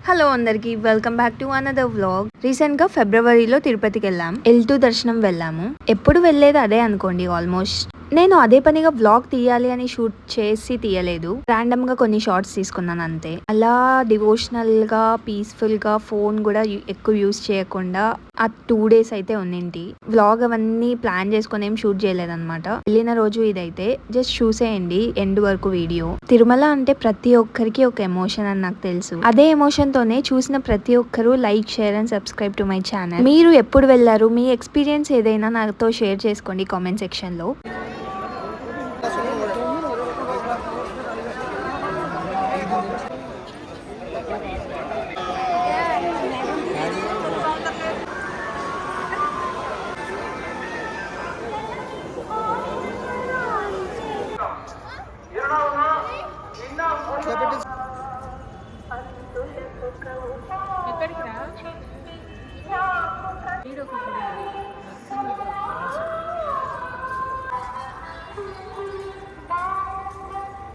Hello అందరికి welcome back to another vlog. Recent గా ఫిబ్రవరిలో తిరుపతికి వెళ్ళాం. L2 దర్శనం వెళ్ళాము. ఎప్పుడు వెళ్ళేది అదే అనుకోండి. ఆల్మోస్ట్ నేను అదే పనిగా వ్లాగ్ తీయాలి అని షూట్ చేసి తీయలేదు. రాండమ్ గా కొన్ని షార్ట్స్ తీసుకున్నాను అంతే. అలా డివోషనల్ గా పీస్ఫుల్ గా ఫోన్ కూడా ఎక్కువ యూస్ చేయకుండా ఆ 2 days అయితే ఉన్నింటి. వ్లాగ్ అవన్నీ ప్లాన్ చేసుకుని ఏం షూట్ చేయలేదన్నమాట. వెళ్ళిన రోజు ఇదైతే జస్ట్ చూసేయండి ఎండ్ వరకు వీడియో. తిరుమల అంటే ప్రతి ఒక్కరికి ఒక ఎమోషన్ అని నాకు తెలుసు. అదే ఎమోషన్ తోనే చూసిన ప్రతి ఒక్కరూ like, share and subscribe to my channel. మీరు ఎప్పుడు వెళ్ళారు? మీ ఎక్స్పీరియన్స్ ఏదైనా నాతో షేర్ చేసుకోండి కామెంట్ సెక్షన్ లో.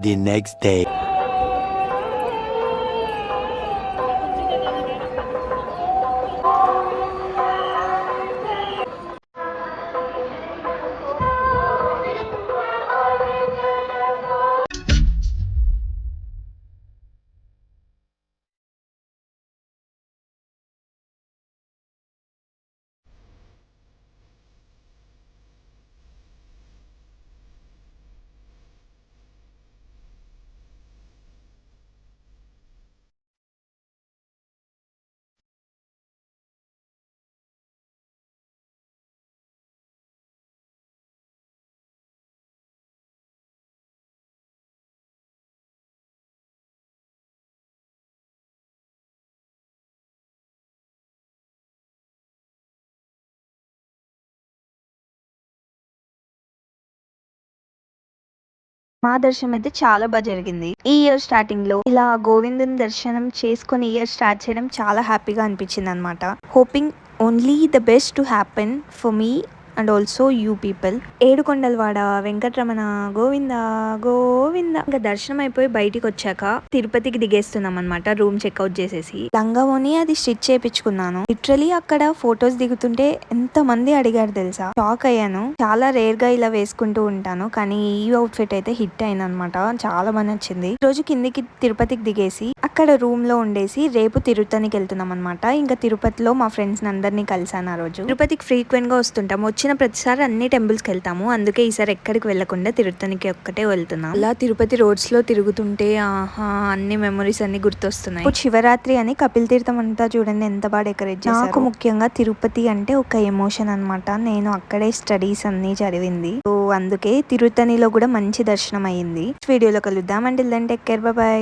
The next day. మా దర్శనం అయితే చాలా బాగా జరిగింది. ఈ ఇయర్ స్టార్టింగ్ లో ఇలా గోవిందుని దర్శనం చేసుకుని ఇయర్ స్టార్ట్ చేయడం చాలా హ్యాపీగా అనిపించింది అనమాట. Hoping only the best to happen for me and also you people. ఏడుకొండలవాడ వెంకటరమణ గోవింద గోవింద. ఇంకా దర్శనం అయిపోయి బయటికి వచ్చాక తిరుపతికి దిగేస్తున్నాం అనమాట. రూమ్ చెక్అవుట్ చేసేసి లంగావోని అది స్టిచ్ చేయించుకున్నాను. లిటరలీ అక్కడ ఫొటోస్ దిగుతుంటే ఎంత మంది అడిగారు తెలుసా. షాక్ అయ్యాను. చాలా రేర్ గా ఇలా వేసుకుంటూ ఉంటాను, కానీ ఈ అవుట్ఫిట్ అయితే హిట్ అయింది అనమాట. చాలా బాగా నచ్చింది. ఈ రోజు కిందికి తిరుపతికి దిగేసి అక్కడ రూమ్ లో ఉండేసి రేపు తిరుపతికి వెళ్తున్నాం అనమాట. ఇంకా తిరుపతిలో మా ఫ్రెండ్స్ అందరినీ కలిసాను. ఆ రోజు తిరుపతికి ఫ్రీక్వెంట్ గా వస్తుంటాం. వచ్చిన ప్రతిసారి అన్ని టెంపుల్స్ కి వెళ్తాము. అందుకే ఈసారి ఎక్కడికి వెళ్లకుండా తిరుపతికి ఒక్కటే వెళ్తున్నాం. అలా తిరుపతి రోడ్స్ లో తిరుగుతుంటే ఆహా అన్ని మెమరీస్ అన్ని గుర్తొస్తున్నాయి. ఇప్పుడు శివరాత్రి అని కపిల్ తీర్థం అంతా చూడండి ఎంత బాగా డెకరేట్ చేశారు. నాకు ముఖ్యంగా తిరుపతి అంటే ఒక ఎమోషన్ అనమాట. నేను అక్కడే స్టడీస్ అన్ని చదివింది. సో అందుకే తిరుతనిలో కూడా మంచి దర్శనం అయ్యింది. వీడియోలో కలుద్దాం. Until then take care, bye by.